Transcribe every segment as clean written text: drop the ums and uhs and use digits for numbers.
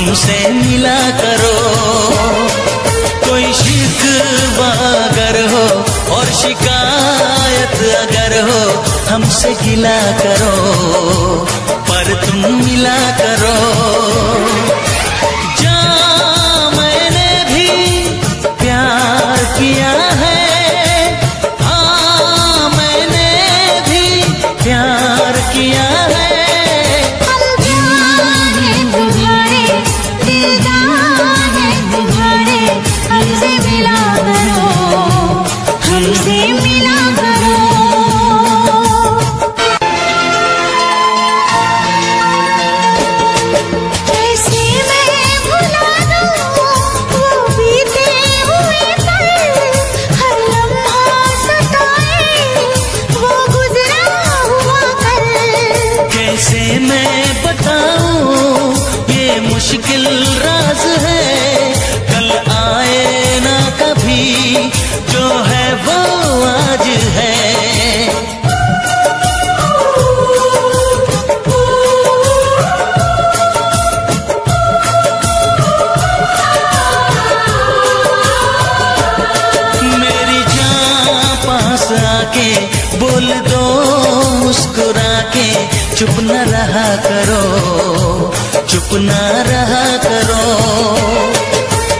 हमसे मिला करो। कोई शिकवा अगर हो और शिकायत अगर हो, हमसे गिला करो, पर तुम मिला करो। जहाँ मैंने भी प्यार किया है, हाँ मैंने भी प्यार किया है। हमसे मिला करो, हमसे मिला करो। कैसे मैं भुला दूं वो बीते हुए पल, हर लम्हा सताए वो गुजरा हुआ कल। कैसे मैं बताऊं ये मुश्किल राज है, कल आए ना कभी, जो है वो आज है। मेरी जान पास आके बोल दो मुस्कुरा के, चुप न रहा करो, चुप न रहा करो।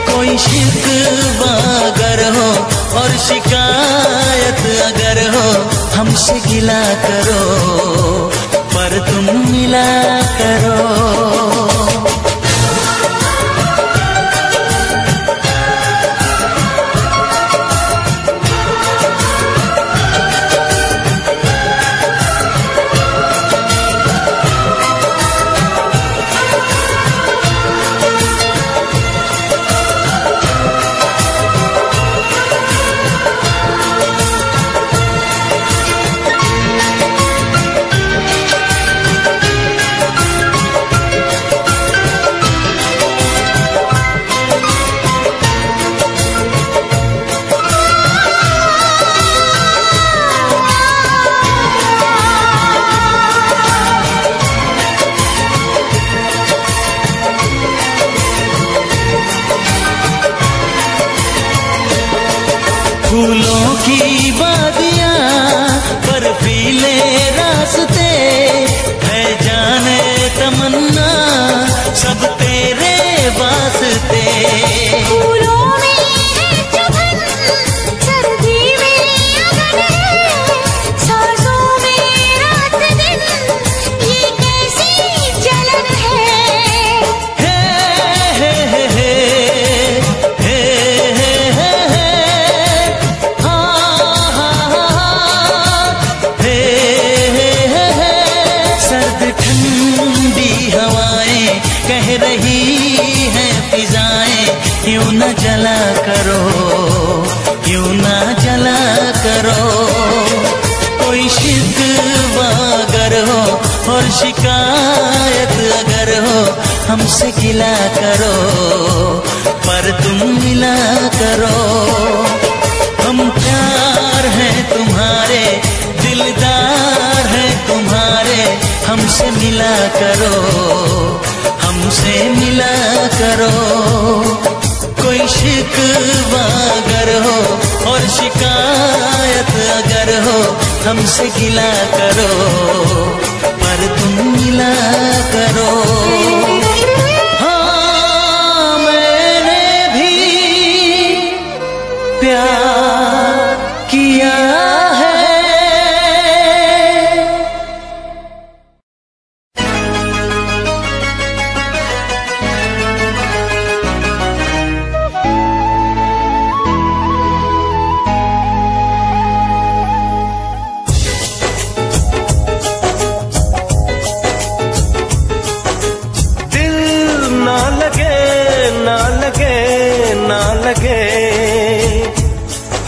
कोई शिकवा अगर हो और शिकायत अगर हो, हमसे गिला करो, पर तुम मिला करो। फूलों की वादियाँ बर्फीले रास्ते, है जाने तमन्ना सब तेरे वास्ते। फूलों में है चुभन, सर्दी में अगन है, सांसों में रात दिन ये कैसी जलन है। हे हे हे कह रही है फिजाएं, क्यों न जला करो, क्यों न जला करो। कोई शिकवा अगर हो और शिकायत अगर हो, हमसे गिला करो, पर तुम मिला करो। हम प्यार हैं तुम्हारे, दिलदार हैं तुम्हारे, हमसे मिला करो, हमसे मिला करो। कोई शिकवा अगर हो और शिकायत अगर हो, हमसे गिला करो, पर तुम मिला करो। हाँ मैंने भी प्यार किया है।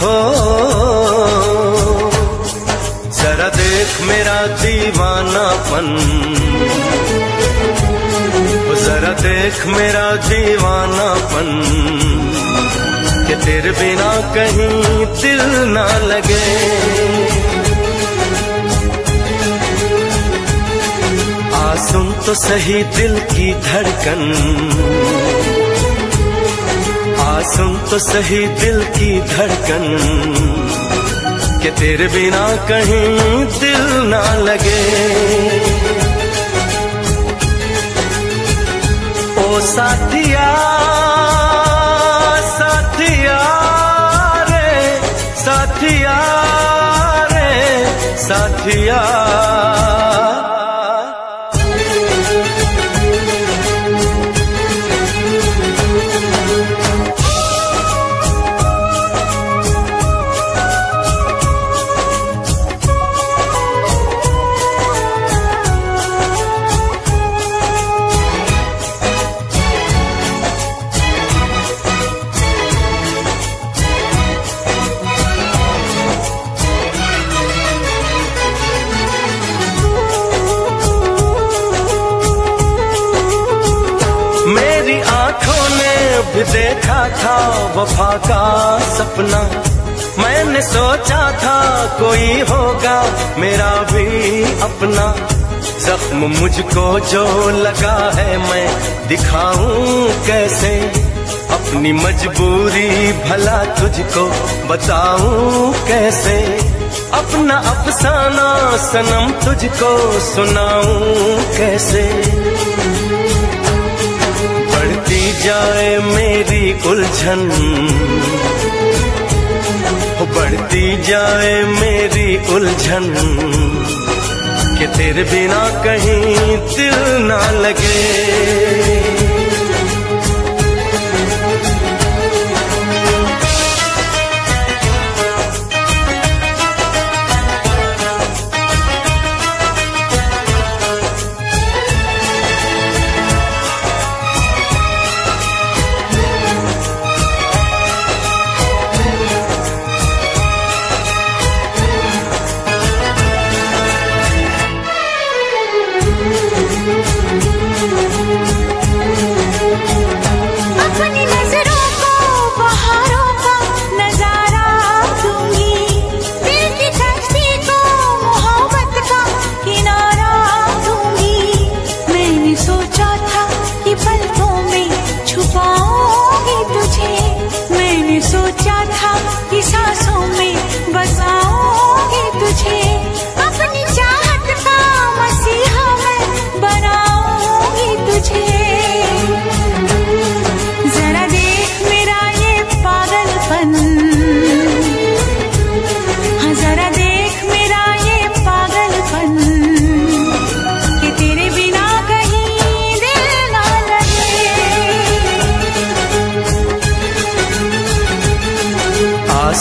हो जरा देख मेरा दीवानापन, जरा देख मेरा दीवानापन, कि तेरे बिना कहीं दिल ना लगे। आ सुन तो तो सही दिल की धड़कन, सुन तो सही दिल की धड़कन, कि तेरे बिना कहीं दिल ना लगे। ओ साथिया साथिया रे, साथिया रे साथिया। भी देखा था वफा का सपना, मैंने सोचा था कोई होगा मेरा भी अपना। जख्म मुझको जो लगा है मैं दिखाऊं कैसे, अपनी मजबूरी भला तुझको बताऊं कैसे। अपना अफसाना सनम तुझको सुनाऊं कैसे। बढ़ती जाए मेरी उलझन, बढ़ती जाए मेरी उलझन, कि तेरे बिना कहीं दिल ना लगे।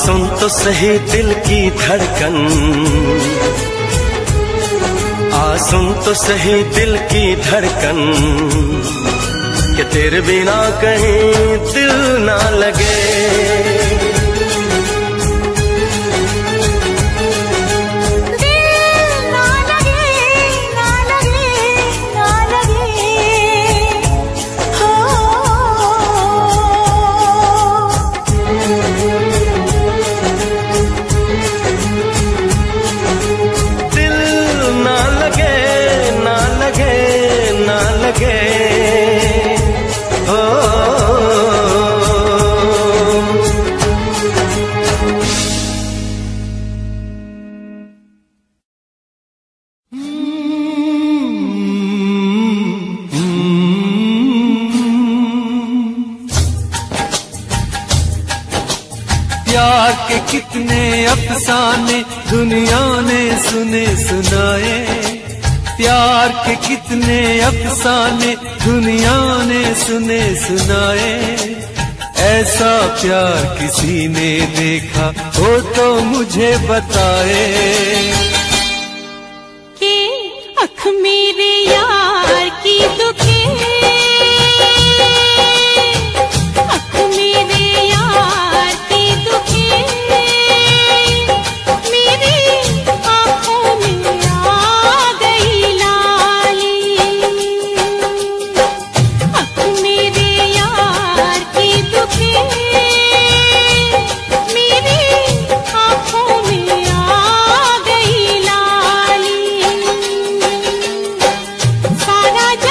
सुन तो सही दिल की धड़कन, सुन तो सही दिल की धड़कन, कि तेरे बिना कहीं दिल ना लगे। प्यार के कितने अफसाने दुनिया ने सुने सुनाए, प्यार के कितने अफसाने दुनिया ने सुने सुनाए। ऐसा प्यार किसी ने देखा हो तो मुझे बताए। कि अख मेरे यार की दुखी, राजा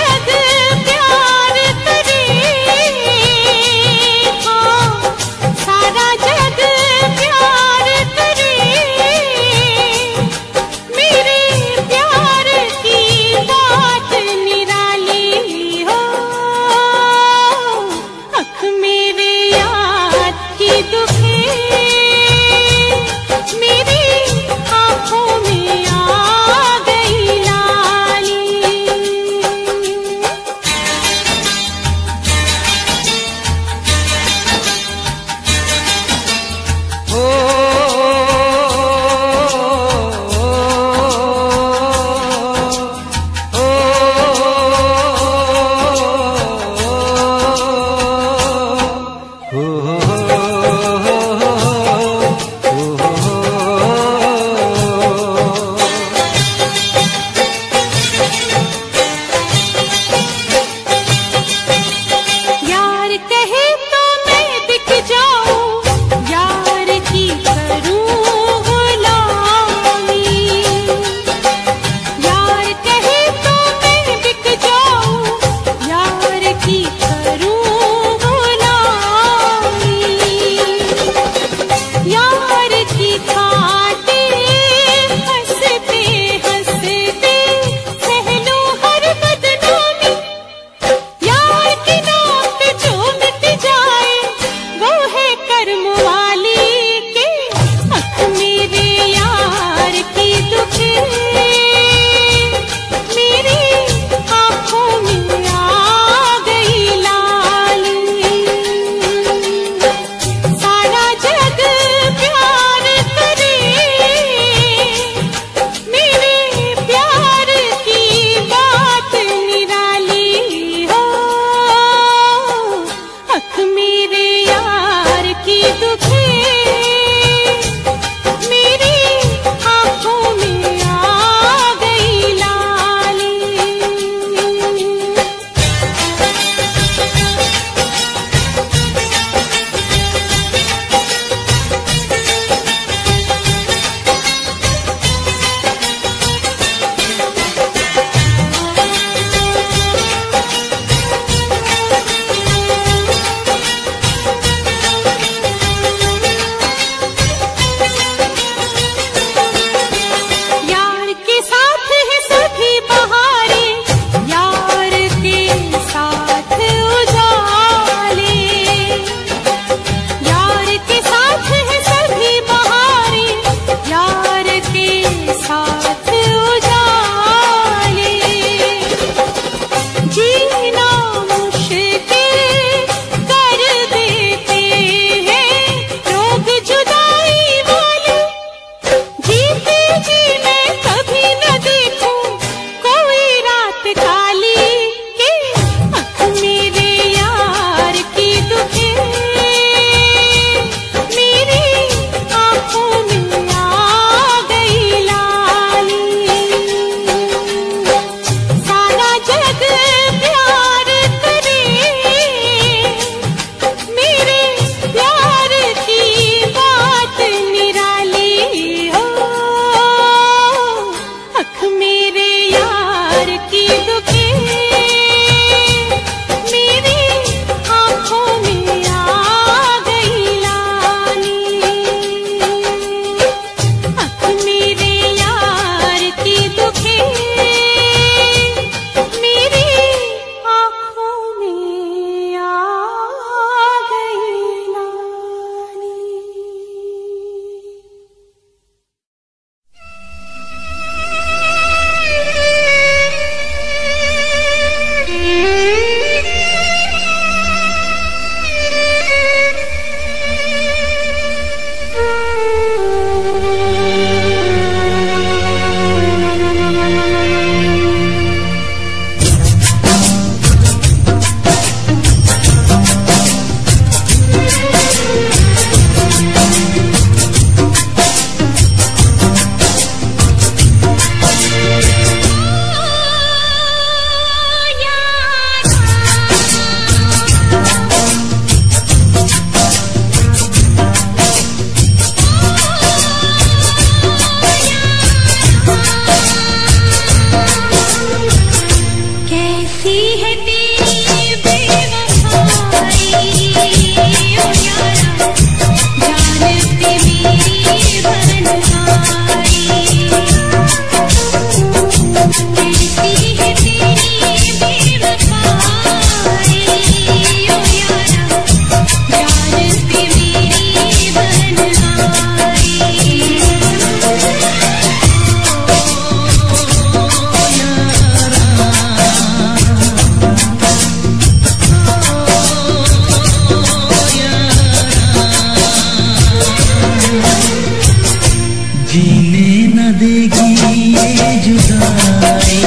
जीने न देगी ये जुदाई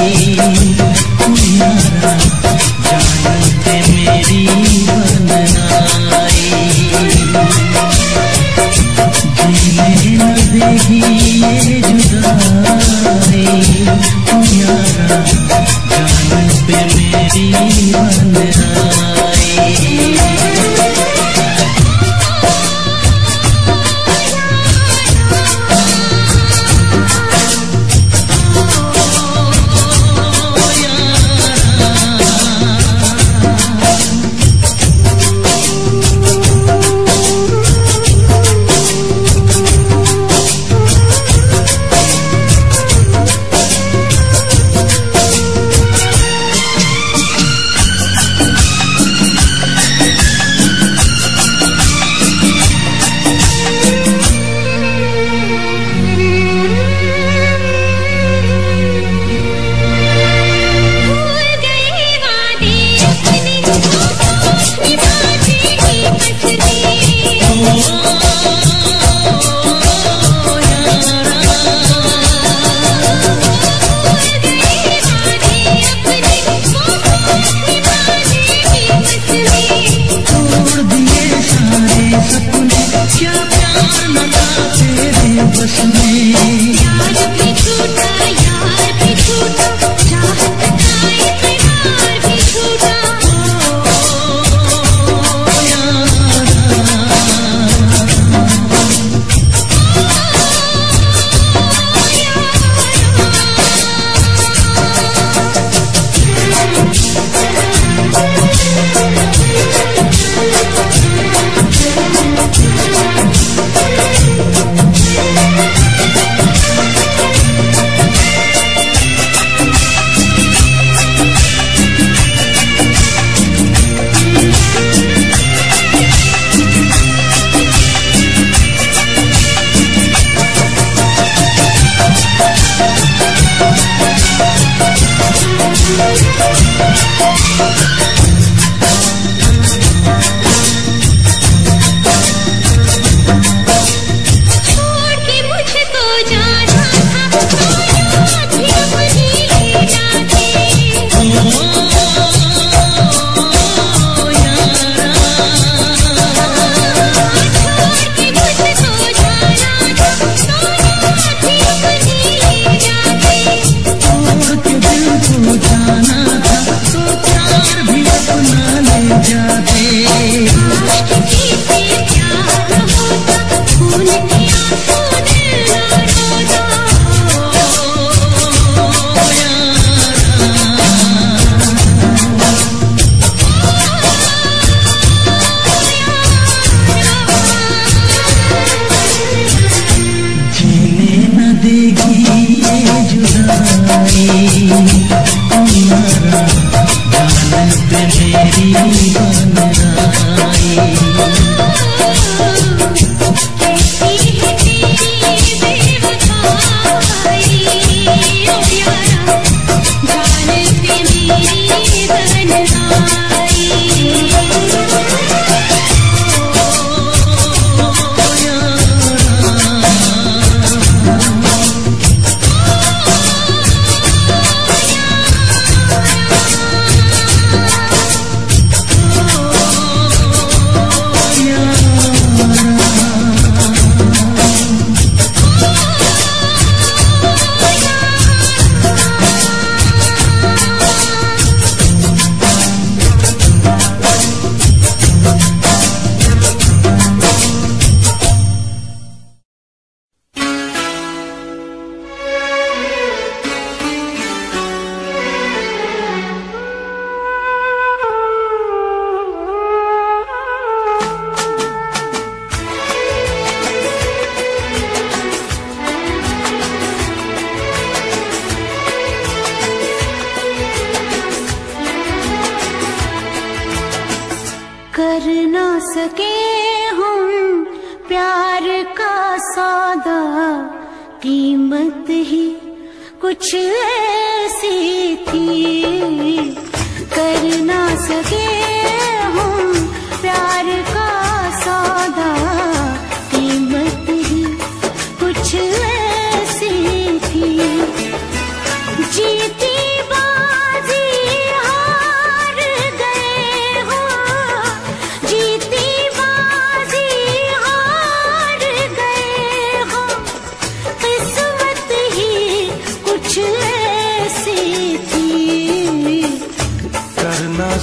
यारा, जान पे मेरी बनाई। जीने न देगी ये जुदाई यारा, जान पे मेरी बनाई। कर ना सके हम प्यार का सौदा, कीमत ही कुछ ऐसी थी। कर ना सके हम प्यार का सौदा, कीमत ही कुछ ऐसी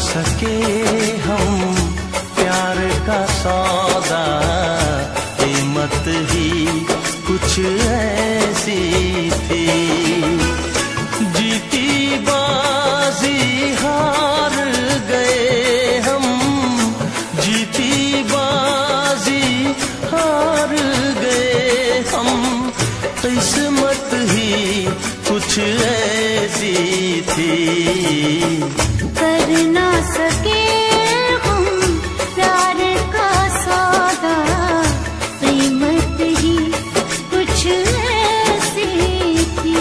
सके हम प्यार का सौदा, कीमत ही कुछ ऐसी थी। जीती बाजी हार गए हम, जीती बाजी हार गए हम, किस्मत ही कुछ ऐसी थी। कर ना सके हम प्यार का सौदा, कीमत ही कुछ ऐसी थी।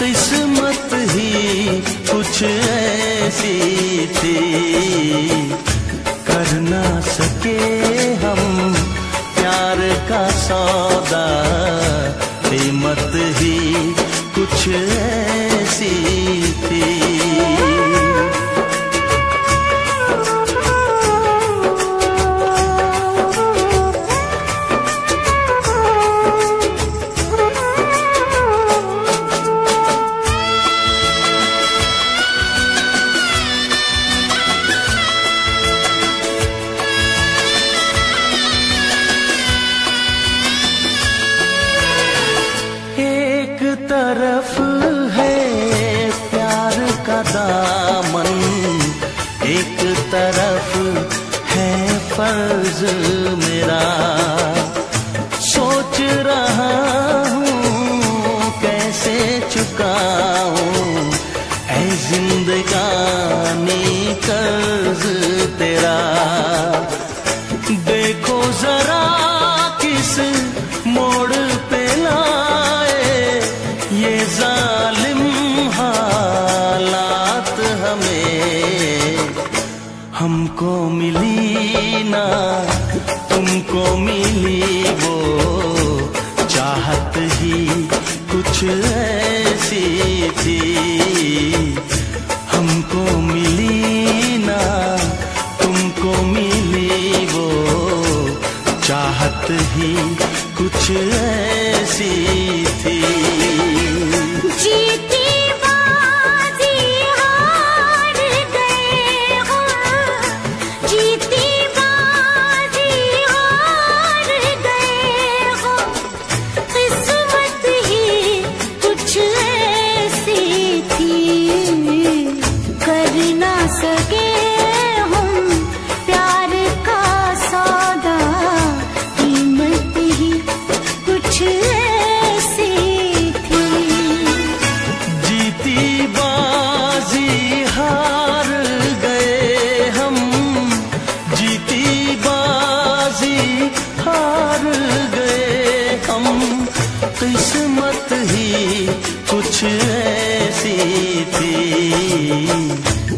किस्मत ही कुछ ऐसी थी। कर ना सके हम प्यार का सौदा, कीमत ही कुछ ऐसी थी। तरफ है प्यार का दामन, एक तरफ है फर्ज मेरा। सोच रहा हूँ कैसे चुकाऊं ऐ जिंदगानी कर्ज तेरा। देखो जरा किस मोड़ पे ये जालिम हालात हमें। हमको मिली ना तुमको मिली वो चाहत ही कुछ ऐसी थी। हमको मिली ना तुमको मिली वो चाहत ही कुछ ऐसी थी। जीती बाजी हार गए हो, जीती बाजी हार गए हो, किस्मत ही कुछ ऐसी थी। कर ना सके हम प्यार का सौदा, कीमत ही कुछ किस्मत ही कुछ ऐसी थी।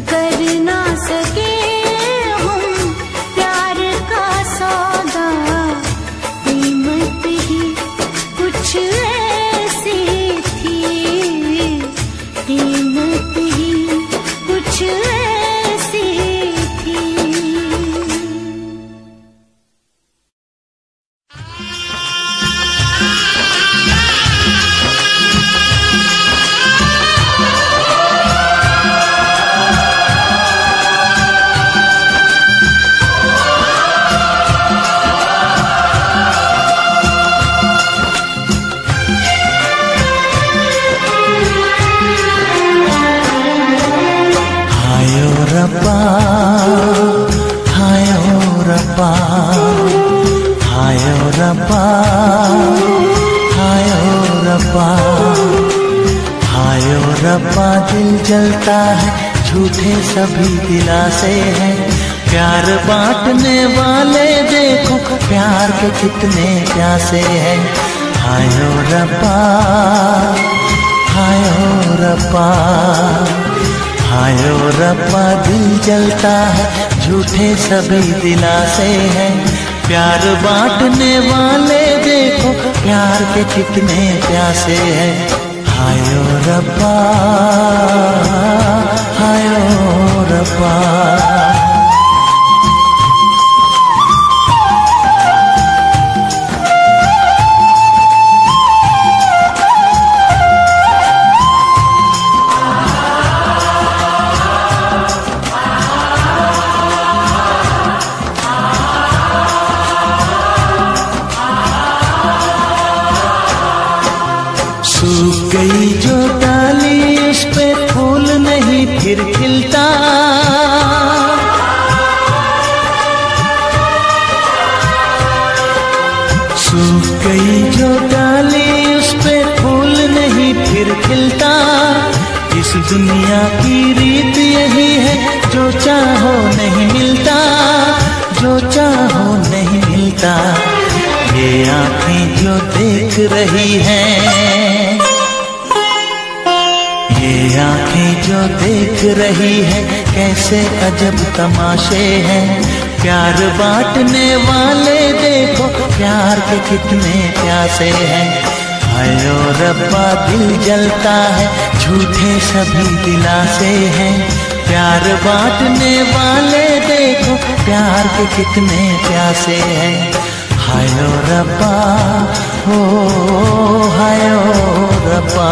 कर ना सके हम प्यार का सौदा, कीमत ही कुछ ऐसी थी। कीमत ही हायो रब्बा, हायो रब्बा दिल जलता है, झूठे सभी दिलासे हैं। प्यार बांटने वाले देखो प्यार के कितने प्यासे हैं। हायो रब्बा, हायो रब्बा, हायो रब्बा दिल जलता है, झूठे सभी दिलासे हैं। प्यार बांटने वाले देखो प्यार के कितने प्यासे हैं। हायो रब्बा, हायो रब्बा। सूख गई जो डाली उस पे फूल नहीं फिर खिलता। सूख गई जो डाली उस पे फूल नहीं फिर खिलता। इस दुनिया की रीत यही है, जो चाहो नहीं मिलता, जो चाहो नहीं मिलता। ये आँखें जो देख रही हैं, ये आँखें जो देख रही है, कैसे अजब तमाशे हैं। प्यार बांटने वाले देखो प्यार के कितने प्यासे हैं। हायो रब्बा दिल जलता है, झूठे सभी दिलासे हैं। प्यार बांटने वाले देखो प्यार के कितने प्यासे हैं। हायो रब्बा, हो हायो रब्बा।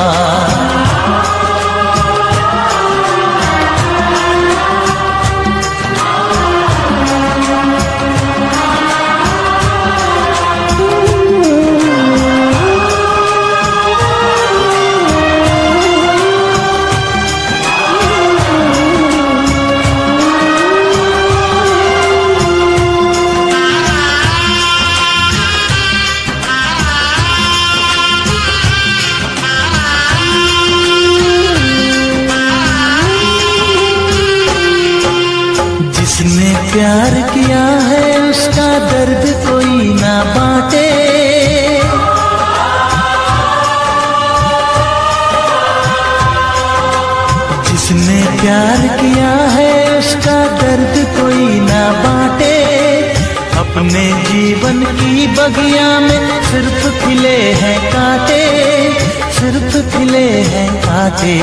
जिसने प्यार किया है उसका दर्द कोई ना बांटे। जिसने प्यार किया है उसका दर्द कोई ना बांटे। अपने जीवन की बगिया में सिर्फ खिले हैं कांटे, सिर्फ खिले हैं कांटे।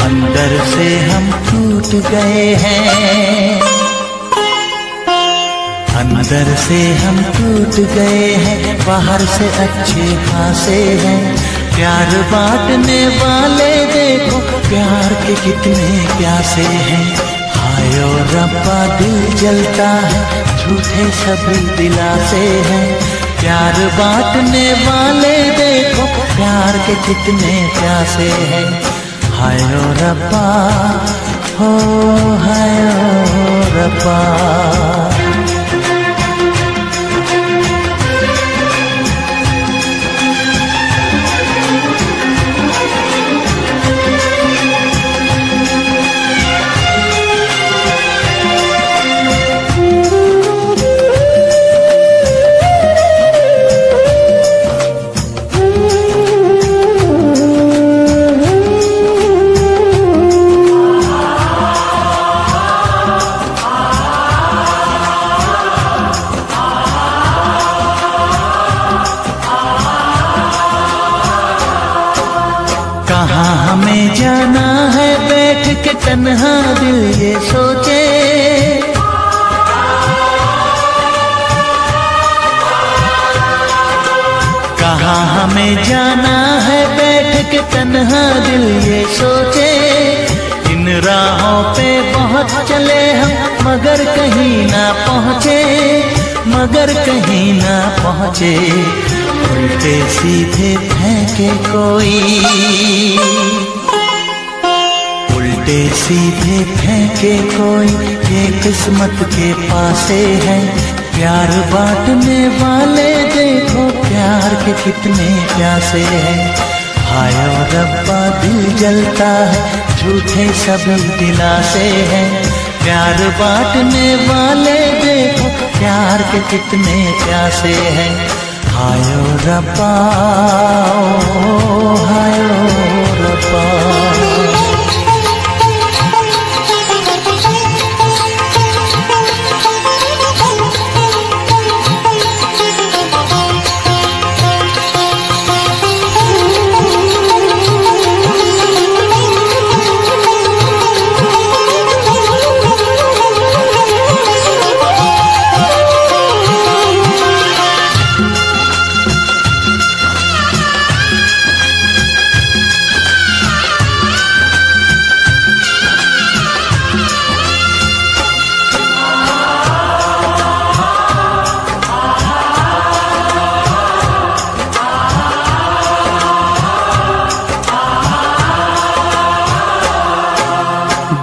अंदर से हम टूट गए हैं, अंदर से हम टूट गए हैं, बाहर से अच्छे खासे हैं। प्यार बांटने वाले देखो प्यार के कितने प्यासे हैं। हायो रब्बा दिल जलता है, झूठे सभी दिलासे हैं। प्यार बांटने वाले देखो प्यार के कितने प्यासे हैं। हायो रब्बा, हो हायो रब्बा। कहाँ हमें जाना है बैठ के तन्हा दिल ये सोचे। कहाँ हमें जाना है बैठ के तन्हा दिल ये सोचे। इन राहों पे बहुत चले हम मगर कहीं ना पहुँचे, मगर कहीं ना पहुँचे। उल्टे सीधे फेंके कोई, उल्टे सीधे फेंके कोई, ये किस्मत के पासे है। प्यार बांटने वाले देखो प्यार के कितने प्यासे हैं। हाय ओ रब्बा दिल जलता है झूठे सभी दिलासे हैं। प्यार बांटने वाले देखो प्यार के कितने प्यासे हैं। हाय ओ रब्बा, ओ हाय ओ रब्बा।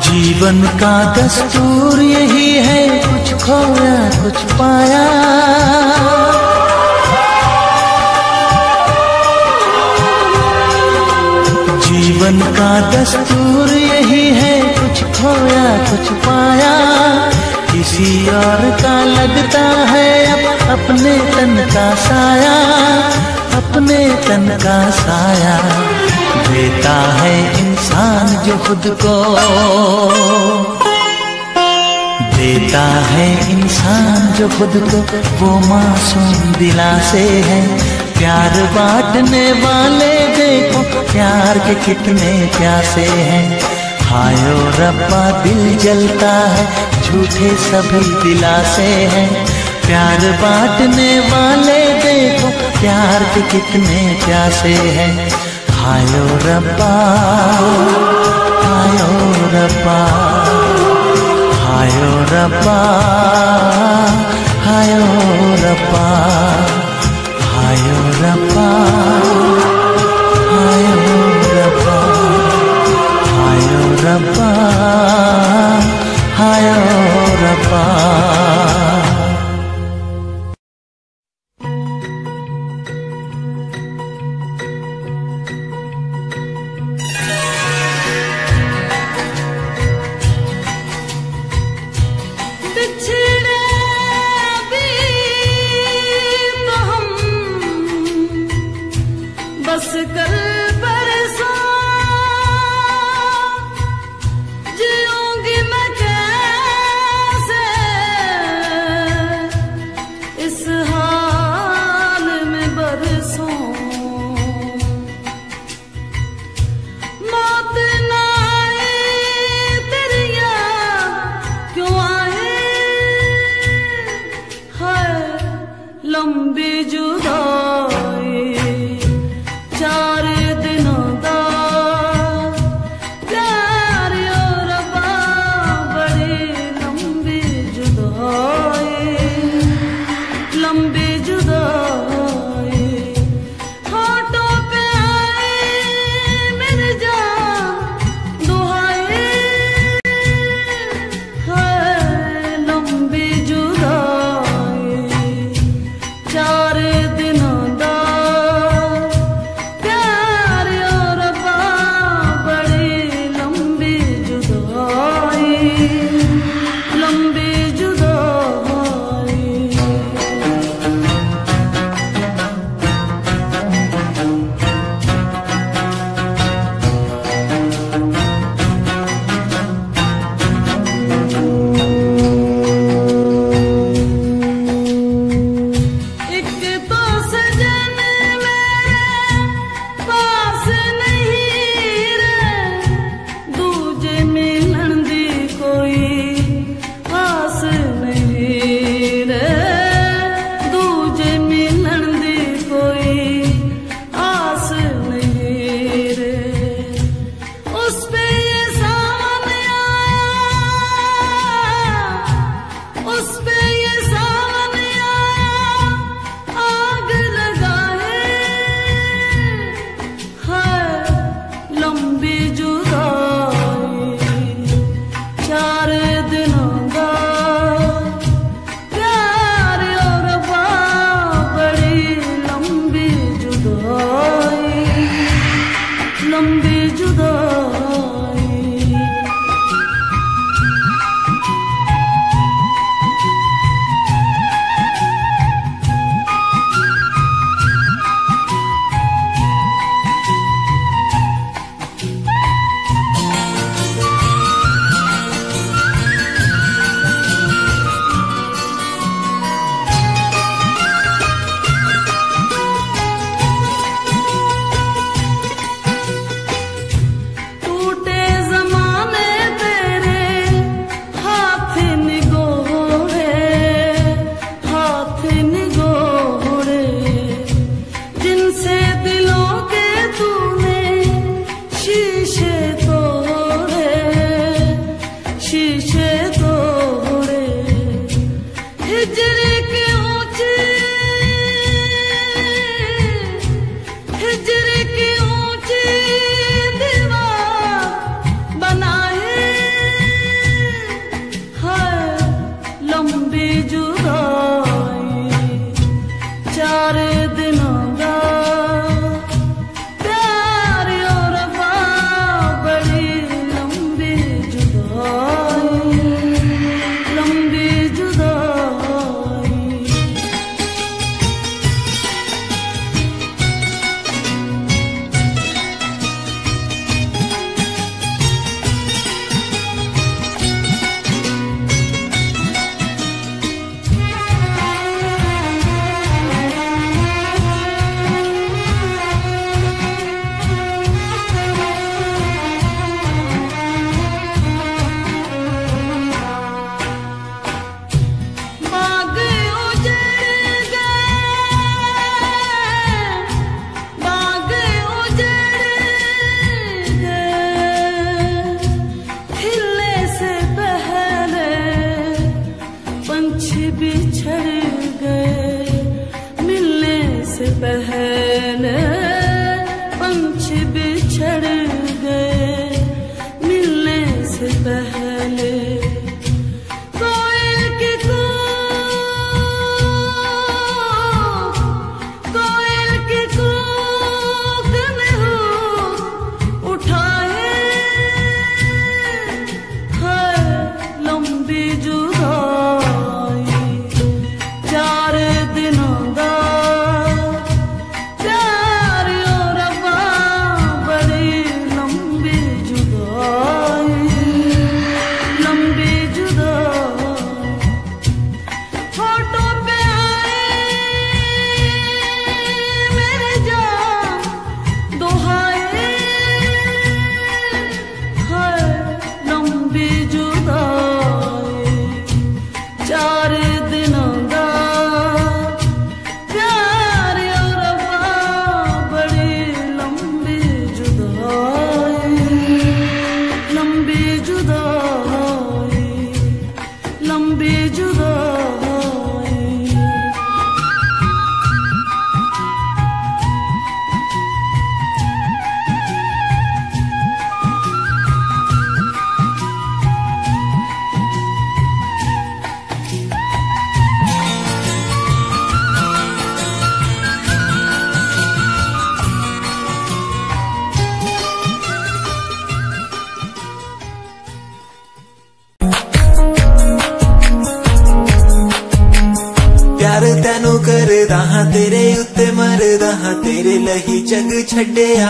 जीवन का दस्तूर यही है, कुछ खोया कुछ पाया। जीवन का दस्तूर यही है, कुछ खोया कुछ पाया। किसी और का लगता है अब अपने तन का साया, अपने तन का साया। देता है इंसान जो खुद को, देता है इंसान जो खुद को, वो मासूम दिलासे है। प्यार बांटने वाले देखो प्यार के कितने प्यासे हैं। हाय ओ रब्बा दिल जलता है झूठे सभी दिलासे हैं। प्यार बांटने वाले देखो प्यार के कितने प्यासे हैं। हाय ओ रब्बा, हाय ओ रब्बा, हाय ओ रब्बा, हाय ओ रब्बा, हाय ओ रब्बा, हाय ओ रब्बा, हाय ओ रब्बा, हाय ओ रब्बा। लंबी जुदाई चार पहले पंछी बिछड़ गए, मिलने से पहले कोयल के कोक में हो उठाए है लंबी जुदाई। 4 दिनों दा प्यार और रब्बा बड़ी लंबी जुदाई, लंबी जुदाई। फोटो पे आए मेरे जान दुहाए है लंबी जुदाई। 4 दिनों दा प्यार और रब्बा बड़ी लंबी जुदाई, लंबी जुदाई, लंबी जुदाई। प्यार तैनू करदा हां, तेरे उत्ते मरदा हां, तेरे लही जग छड्डिया।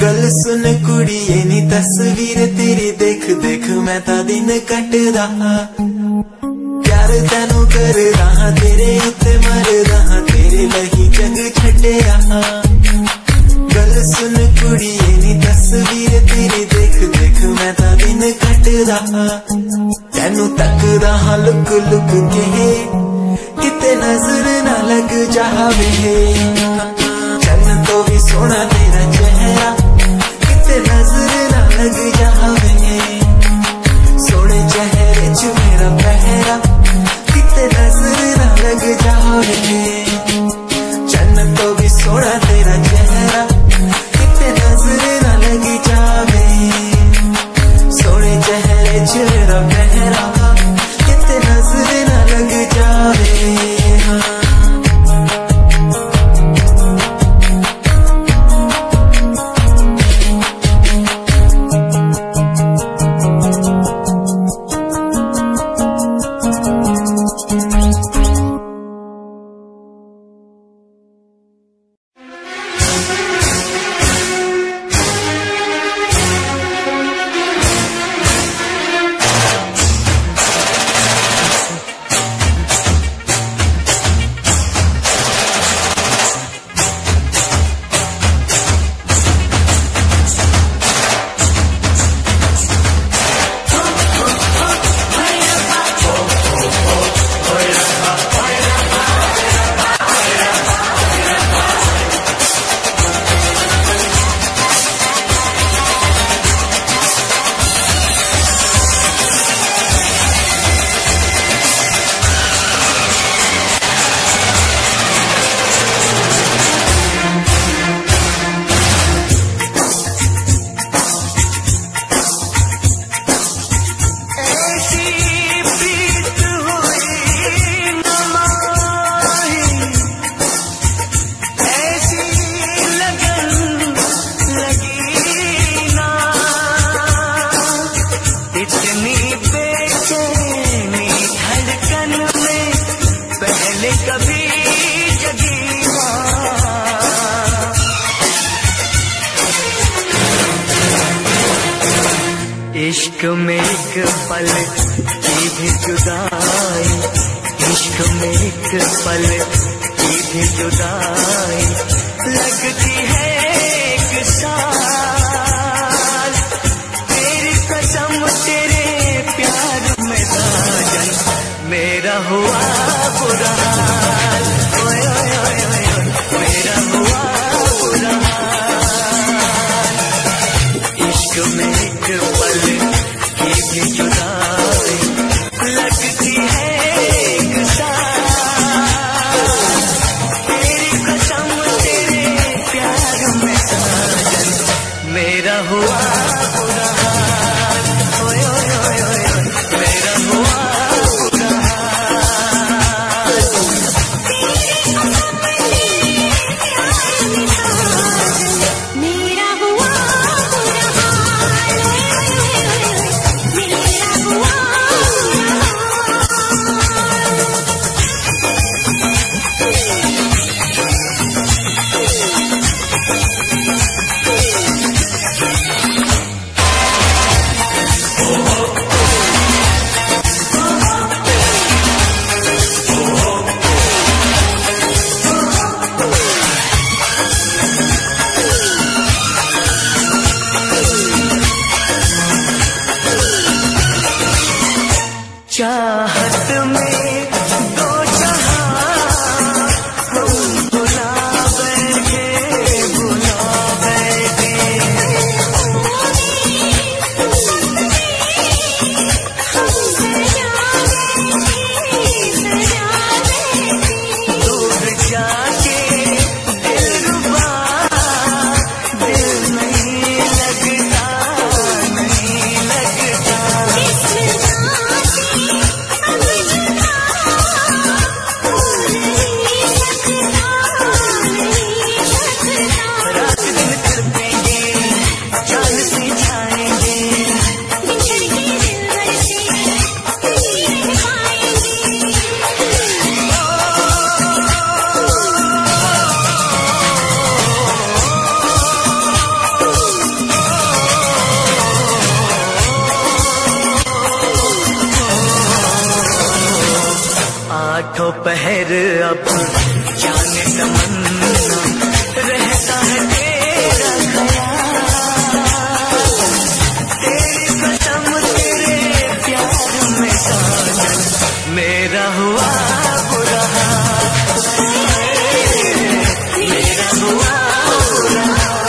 गल सुन कुड़िए नी तस्वीर तेरी देख देख मैं ता दिन कटदा हां। प्यार तैनू करदा हां, तेरे उत्ते मरदा हां, तेरे लही जग छड्डिया। गल सुन कुड़िए नी तस्वीर तेरी देख देख मैं ता दिन कटदा हां। तैनू तकदा हां लुक लुक के, किते नजर ना लग जावे। चन्न तो भी सोना तेरा चेहरा, किते नजर ना लग जावे। सोने चेहरे च मेरा पहरा, किते नजर ना लग जावे। चन्न तो भी सोना तेरा चेहरा, किते नजर ना लग जावे। सोने चेहरे च मेरा पहरा, किते नजर ना लग जावे। इश्क में एक पल की भी जुदाई, इश्क में एक पल की भी जुदाई लगती है एक साल। तेरी कसम तेरे प्यार में साजन मेरा हुआ बुरा हाल। ओए ओए ओए ओए मेरा हुआ बुरा हाल। इश्क में एक पल की भी जुदाई लगती है एक साल। तेरी कसम दोपहर अब जाने तमन्ना रहता है तेरा ख्याल, तेरी कसम तेरे प्यार में साजन मेरा हुआ बुरा हाल, मेरा हुआ बुरा हाल।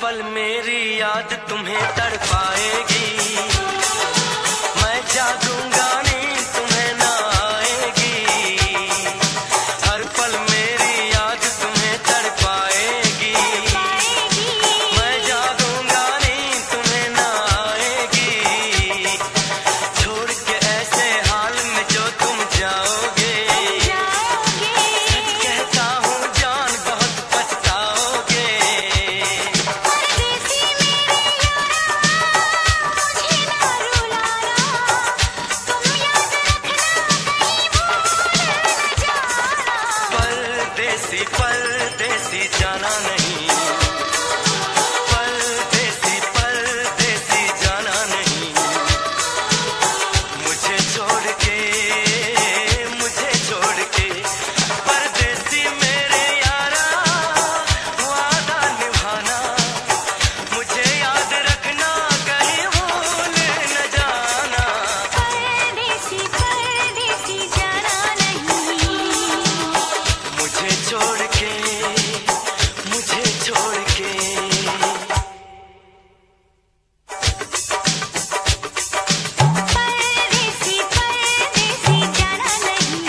पल मेरी याद तुम्हें तड़पाएगी, मैं जागूंगा नींद तुम्हें ना आएगी। हर पल मेरी याद तुम्हें तड़पाएगी, मैं जागूंगा नींद तुम्हें ना आएगी। छोड़ के ऐसे हाल में जो तुम जाओगे, सच कहता हूँ जान बहुत पछताओगे। परदेसी परदेसी जाना नहीं, परदेसी परदेसी जाना नहीं। मुझे छोड़ के, मुझे छोड़ के परदेसी मेरे यारा, वादा निभाना मुझे याद रखना, कहीं भूल न जाना। परदेसी परदेसी जाना नहीं, मुझे छोड़ के, मुझे छोड़ के। परदेसी परदेसी जाना नहीं,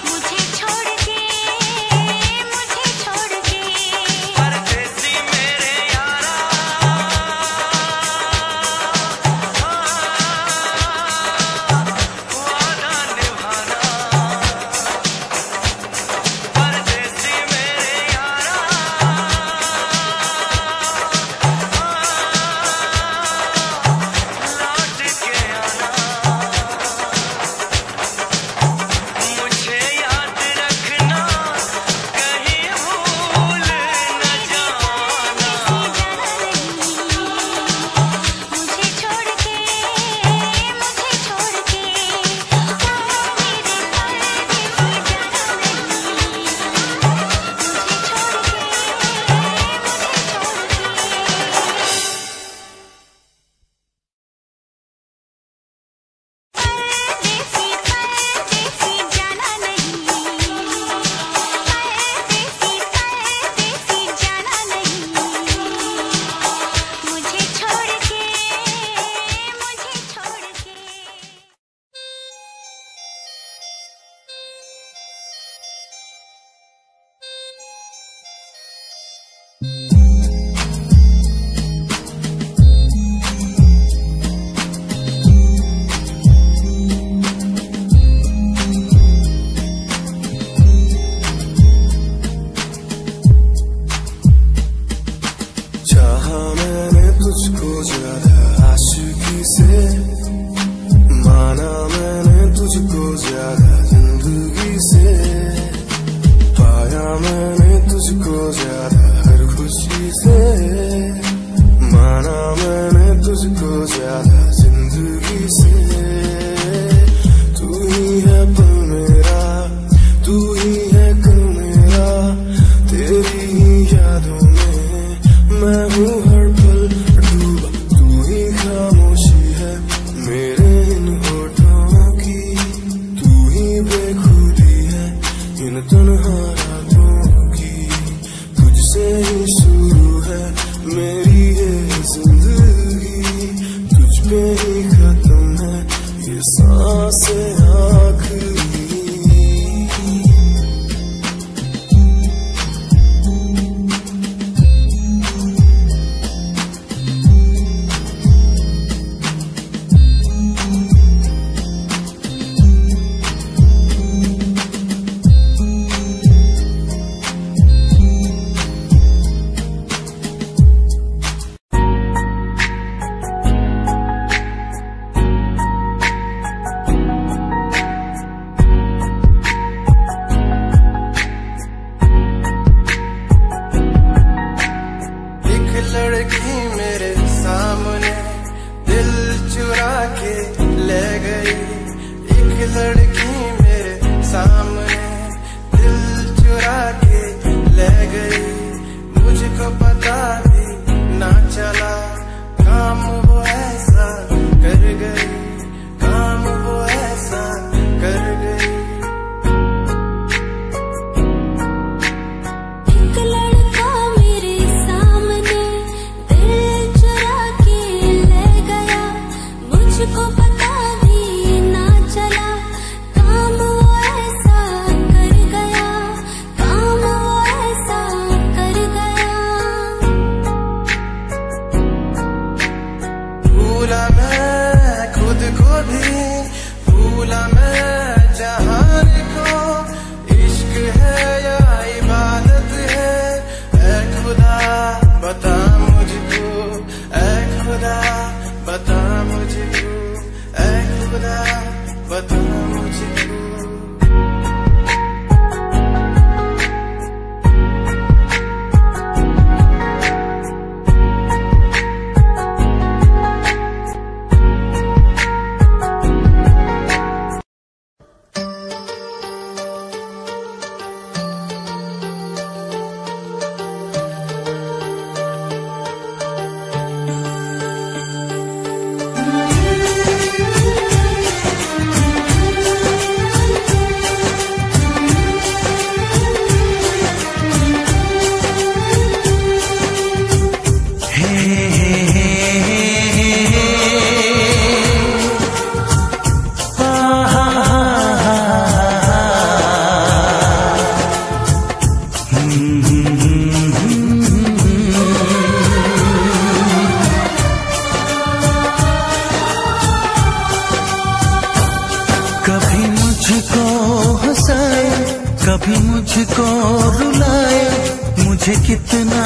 मुझे छोड़ के, मुझे छोड़ के। परदेसी मेरे यारा, वादा निभाना। परदेसी मेरे यारा, लौट के आना। मुझे याद रखना, कहीं भूल न जाना। मुझे छोड़ के, मुझे छोड़ के। मेरे परदेसी जाना चाहा मैंने तुझको ज्यादा आशिकी से, माना मैंने तुझको ज्यादा जिंदगी से, पाया मैंने तुझको ज्यादा हर खुशी से, माना मैंने तुझको ज्यादा जिंदगी से। तू ही है पल मेरा, तू ही है कल मेरा, तेरी ही यादों में मैं हूँ हर पल डूबा। तू ही खामोशी है मेरे इन होठों की, तू ही बेखुदी है इन तन्हा रातों की। तुझसे ही शुरू है मेरी ये जिंदगी, तुझ पे ही खत्म है ये सांसें आखिरी। एक लड़का मेरे सामने मुझको रुलाए, मुझे कितना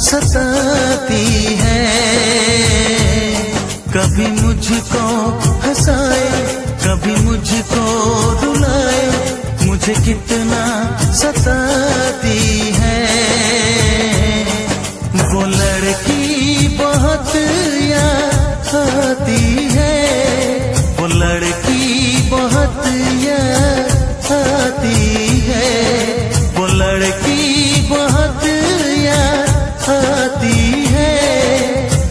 सताती है। कभी मुझको हंसाए, कभी मुझको रुलाए, मुझे कितना सताती है। वो लड़की बहुत याद आती है, वो लड़की बहुत याद आती है, वो लड़की बहुत याद आती है,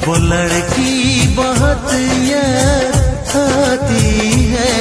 वो लड़की बहुत याद आती है।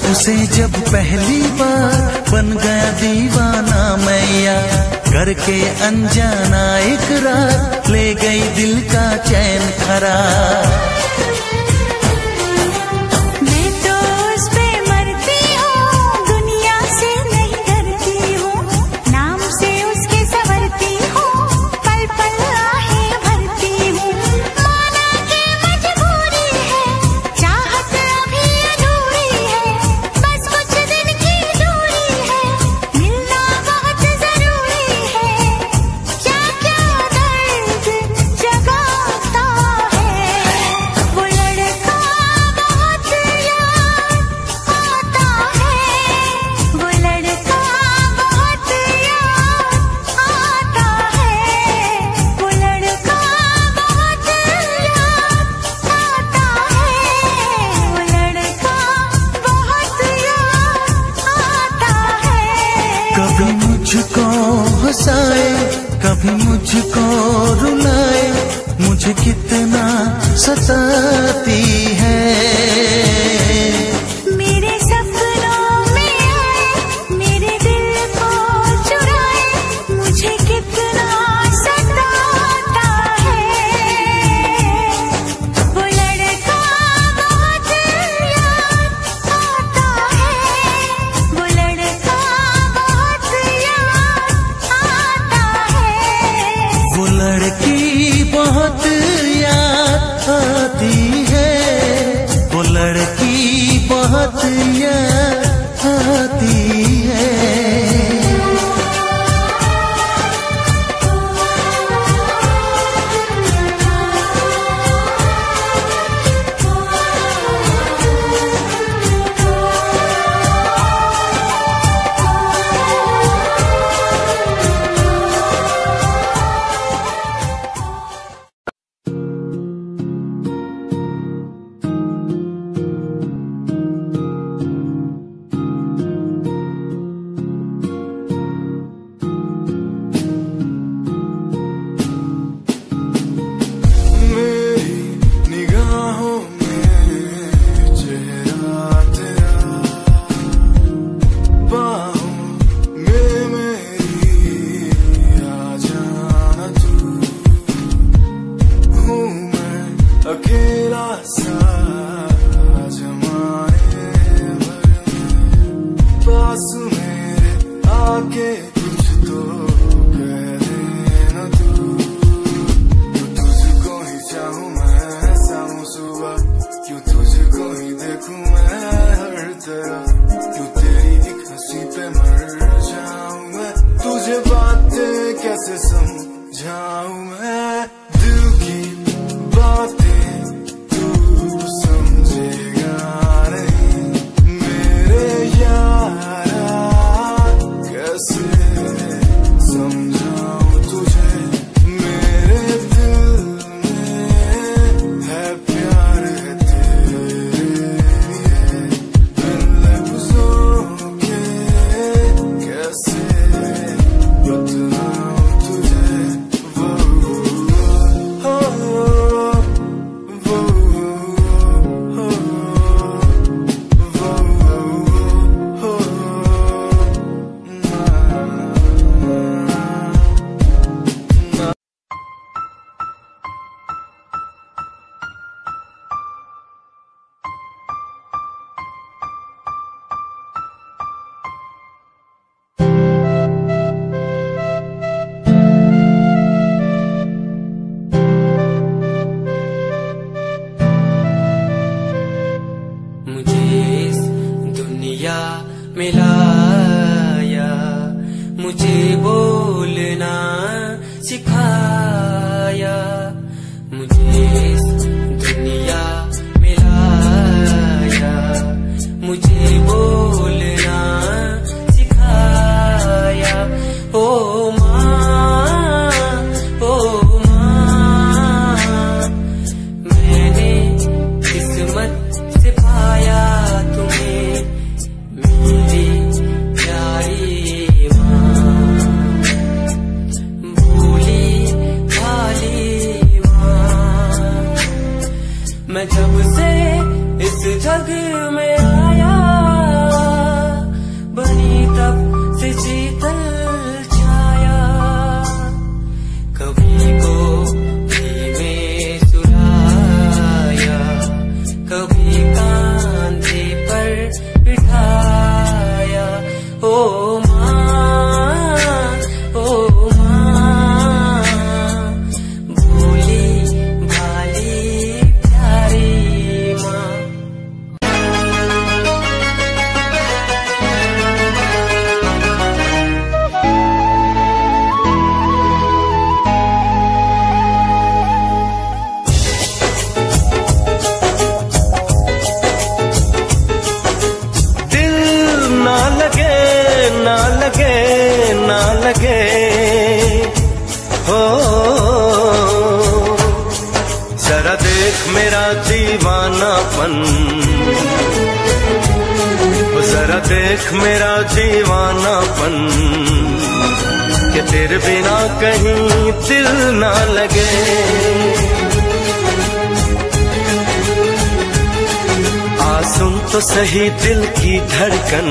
उसे जब पहली बार बन गया दीवाना मैया, करके अनजाना इकरार ले गई दिल का चैन करार। मैं तो उस पे मरती हूँ, दुनिया से नहीं डरती हूँ, नाम से उसके संवरती हूँ, पल पल आहें भरती हूँ। माना कि मजबूरी है, चाहत अभी अधूरी है, बस कुछ दिन की दूरी है, मिलना बहुत जरूरी है। क्या क्या दर्द जगाता है, वो लड़का बहुत याद आता है, वो लड़का बहुत याद आता है, वो लड़का बहुत याद आता है, वो लड़का बहुत याद आता है। कभी मुझको हंसाए, कभी मुझको रुलाए, मुझे कितना सताती है। मेरे सपनों में आए, मेरे दिल को चुराए, मुझे कितना सताता है। वो लड़का बहुत याद आता है, वो लड़का बहुत याद आता है। वो लड़की बहुत याद आती है, मिलाया, मुझे बोलना सिखाया, मुझे इस दुनिया में लाया, मुझे बोलना सिखाया। ओ माँ, ओ माँ, मैंने किस्मत से पाया तुम्हें, मेरी प्यारी माँ, भोली भाली माँ। मैं जब से इस जग में आया, बनी तब से शीतल छाया, कभी को में सुलाया, कभी कांधे पर बिठाया। ओ माँ, ओ माँ, भोली भाली प्यारी माँ। दिल ना लगे, ना लगे, ना लगे, हो जरा देख मेरा दीवानापन, जरा देख मेरा दीवानापन, कि तेरे बिना कहीं दिल ना लगे। आ सुन तो सही दिल की धड़कन,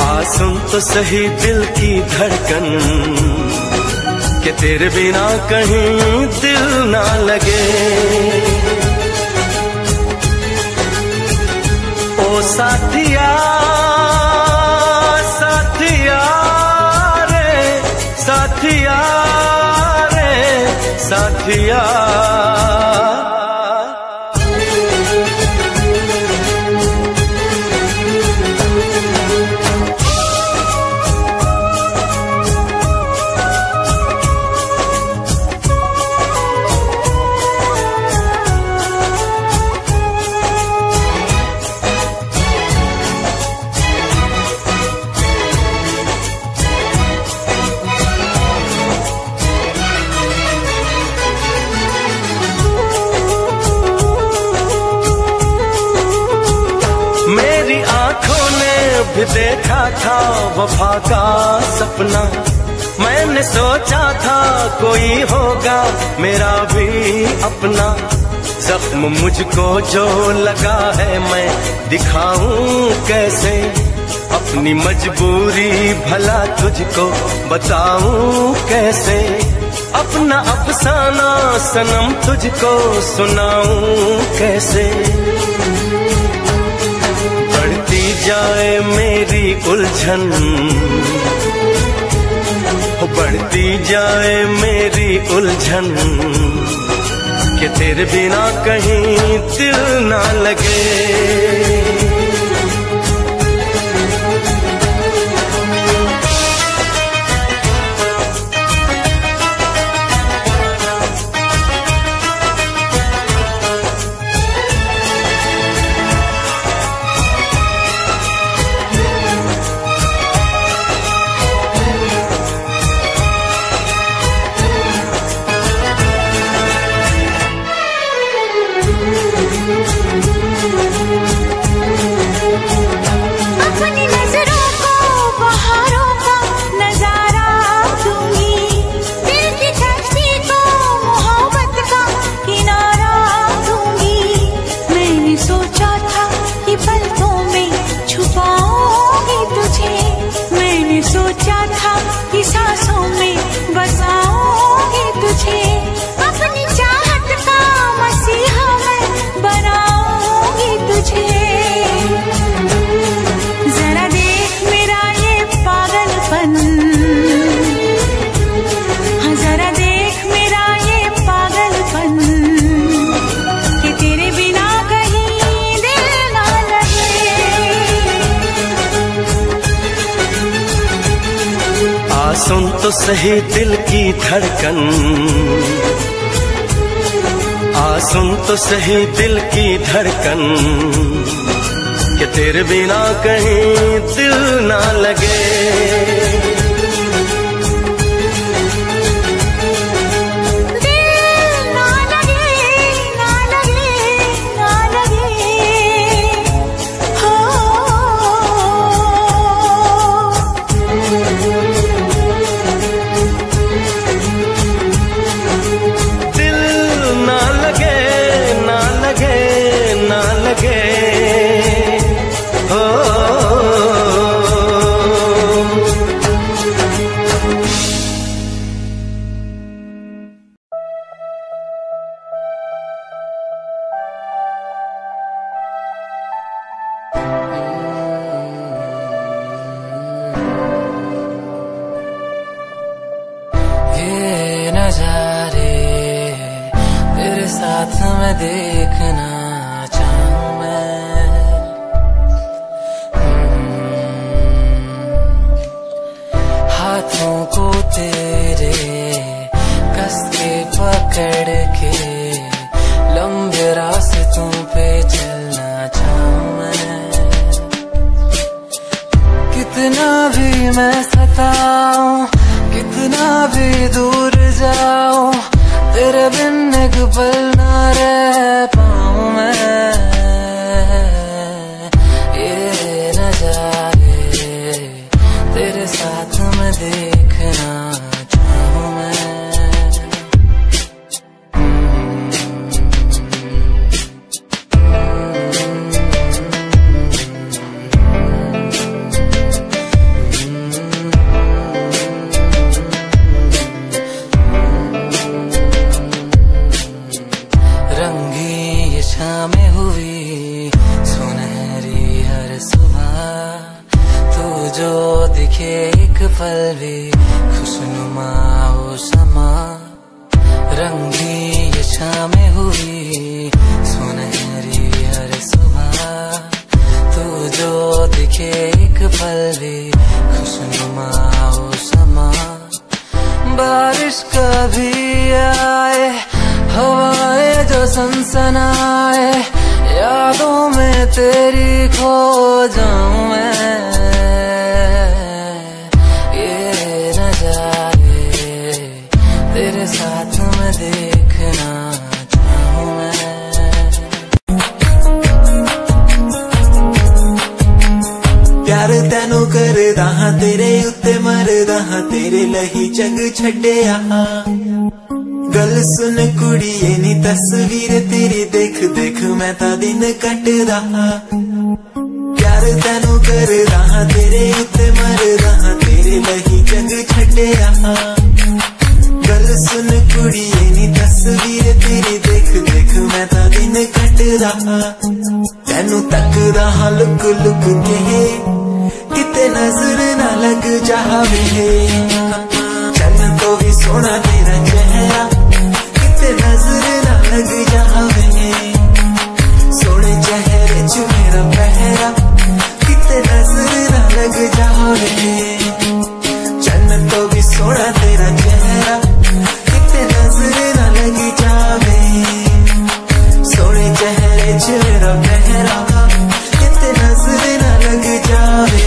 आ सुन तो सही दिल की धड़कन, कि तेरे बिना कहीं दिल ना लगे। ओ साथिया, साथिया रे, साथिया रे, साथिया। मेरी आंखों ने भी देखा था वफा का सपना, मैंने सोचा था कोई होगा मेरा भी अपना। जख्म मुझको जो लगा है मैं दिखाऊं कैसे, अपनी मजबूरी भला तुझको बताऊं कैसे, अपना अफसाना सनम तुझको सुनाऊं कैसे। बढ़ती जाए मेरी उलझन, बढ़ती जाए मेरी उलझन, कि तेरे बिना कहीं दिल ना लगे। तो सही दिल की धड़कन, सुन तो सही दिल की धड़कन, कि तेरे बिना कहीं दिल ना लगे। देखना चाहूं मैं, हाथों को तेरे कस के पकड़ के लंबे रास्तों पे चलना चाहूं मैं। कितना भी मैं सताऊं, कितना भी दूर जाऊं, तेरे बिन एक पल ना रह पाऊं मैं। ये नजारे तेरे साथ में देखना चाहूं मैं। शामें हुई सुनहरी हर सुबह, तू जो दिखे एक पल भी खुशनुमा हो समा। रंगी ये शामें हुई सुनहरी हर सुबह, तू जो दिखे एक पल भी खुशनुमा हो समा। बारिश कभी आए, हवाएं जो सनसनाए, यादों में तेरी खो जाऊं मैं। ये नजारे तेरे साथ में देखना चाहूं मैं। प्यार तैनू करदा हां, तेरे उत्ते मरदा हां, तेरे लही जग छड्डिया। गल सुन कुड़िए नी तस्वीर तेरी देख देख मैं ता दिन कटदा। प्यार तैनू करदा हां, तेरे उत्ते मरदा हां, तेरे लही जग छड्डिया। गल सुन कुड़िए नी तस्वीर तेरी देख देख मैं ता दिन कटदा। तैनू तकदा हां लुक लुक के, किते नजर ना लग जावे। चन्न तो भी सोना तेरा चेहरा, नजर ना लग जावे। सोने चेहरे च मेरा पहरा, किते नजर ना लग जावे। चन्न तो भी सोना तेरा चेहरा, किते नजर ना लग जावे। सोने चेहरे च मेरा पहरा, किते नजर ना लग जावे।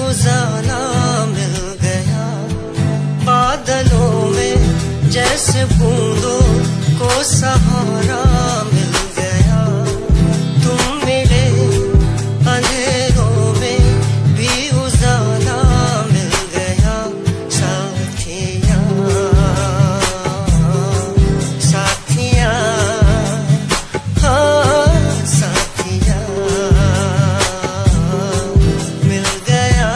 उजाला मिल गया, बादलों में जैसे बूंदों को सहारा मिल गया। तुम मिले अंधेरों में भी उजाला मिल गया। साथिया साथिया हाँ साथिया मिल गया।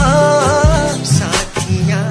हाँ साथिया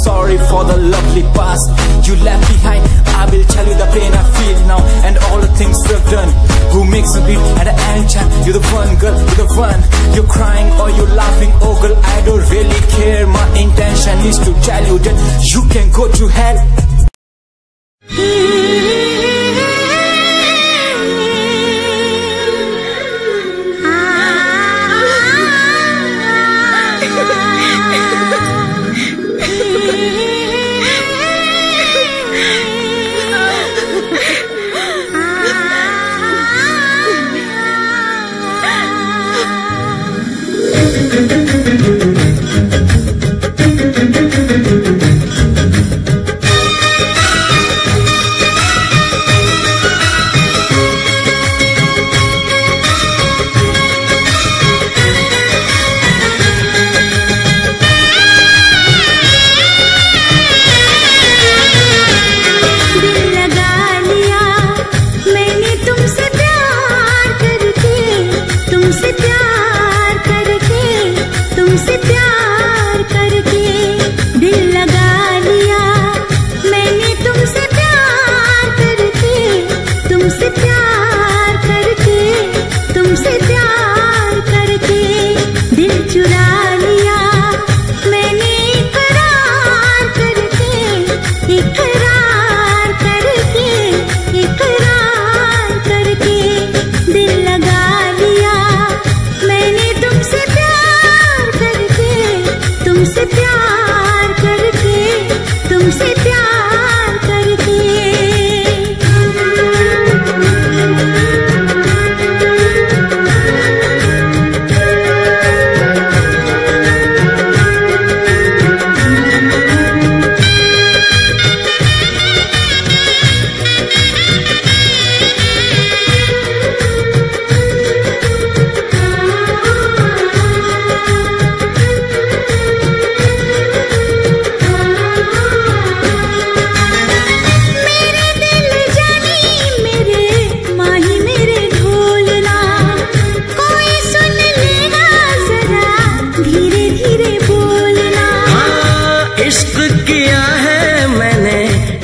sorry for the lovely past you left behind. I will tell you the pain I feel now and all the things we've done. Who makes a beat at the end time? You're the one, girl, you're the one. You're crying or you're laughing, oh girl, I don't really care. My intention is to tell you that you can go to hell.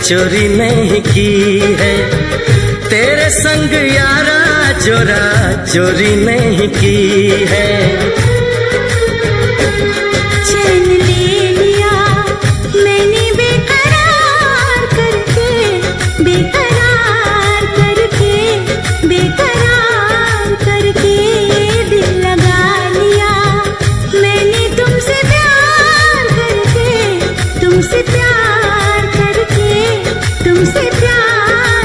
चोरी नहीं की है तेरे संग यारा, चोरा चोरी नहीं की है। चैन ले लिया मैंने बेकरार करके, बेकरार करके, बेकरार करके दिल लगा लिया मैंने तुमसे प्यार करके, तुमसे प्यार करके, तुमसे प्यार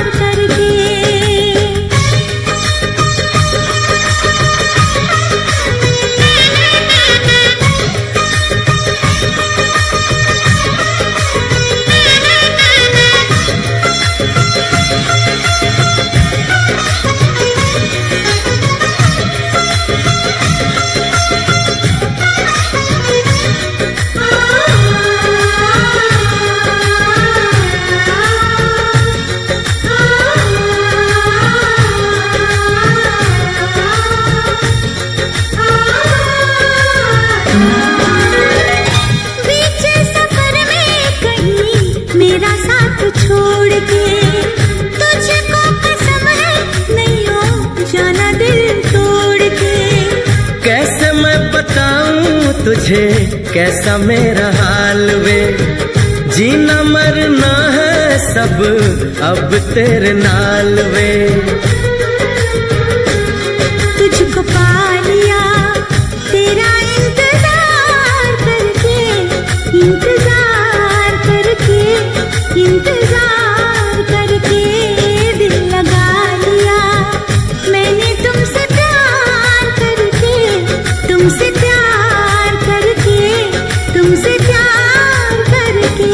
तुझे कैसा मेरा हाल वे, जीना मरना है सब अब तेरे नाल वे। तुझको पा लिया तेरा इंतजार करके, इंतजार करके, इंतजार करके दिल लगा लिया मैंने तुमसे प्यार करके, तुमसे प्यार करके, तुमसे प्यार करके।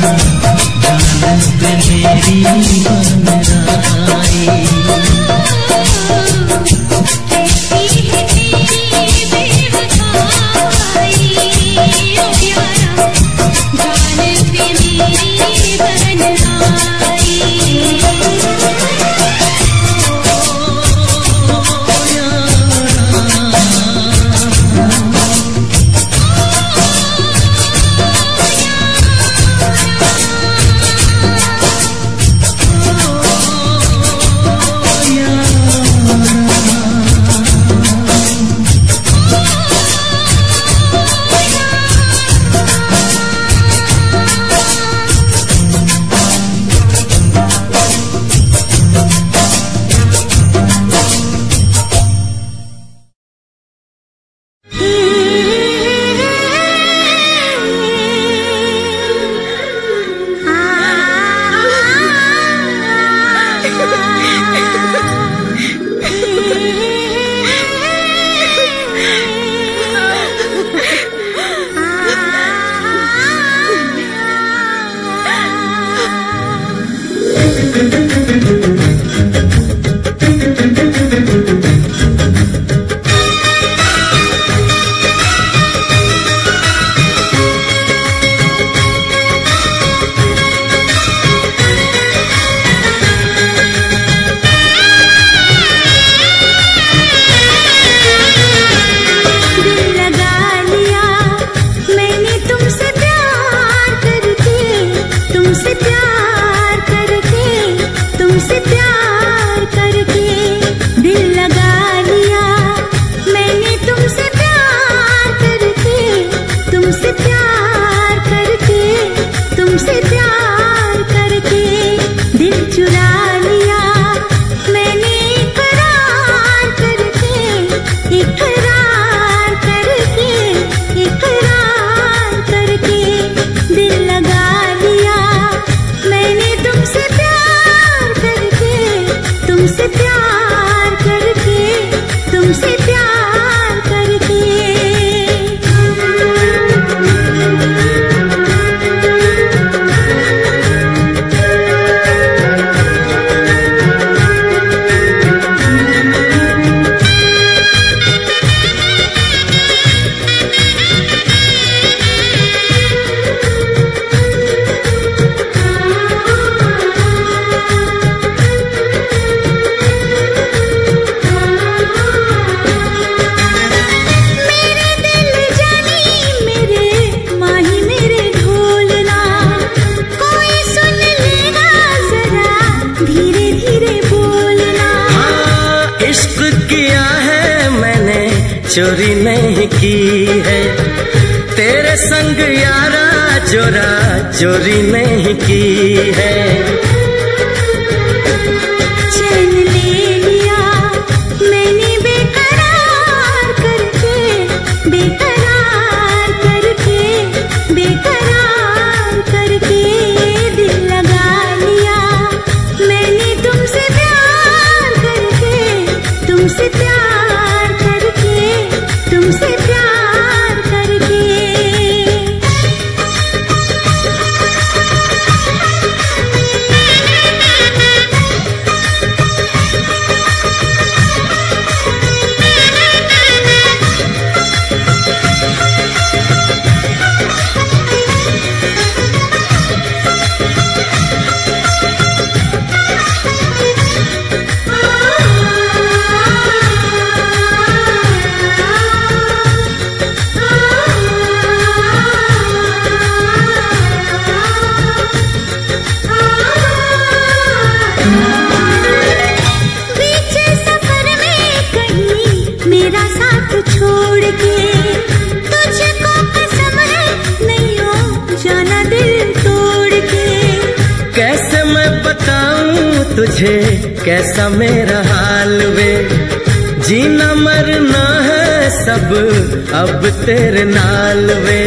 जान पे मेरी बन आई। चोरी नहीं की है तेरे संग यारा, चोरा चोरी नहीं की है। चैन ले लिया मैंने बेकरार करके, बेकरार करके, बेकरार करके दिल लगा लिया मैंने तुमसे प्यार करके, तुमसे प्यार करके, तुमसे प्यार करके। मेरा साथ छोड़ के तुझको कसम है नहीं हो जाना दिल तोड़ के। कैसे मैं बताऊं तुझे कैसा मेरा हाल वे, जीना मरना है सब अब तेरे नाल वे।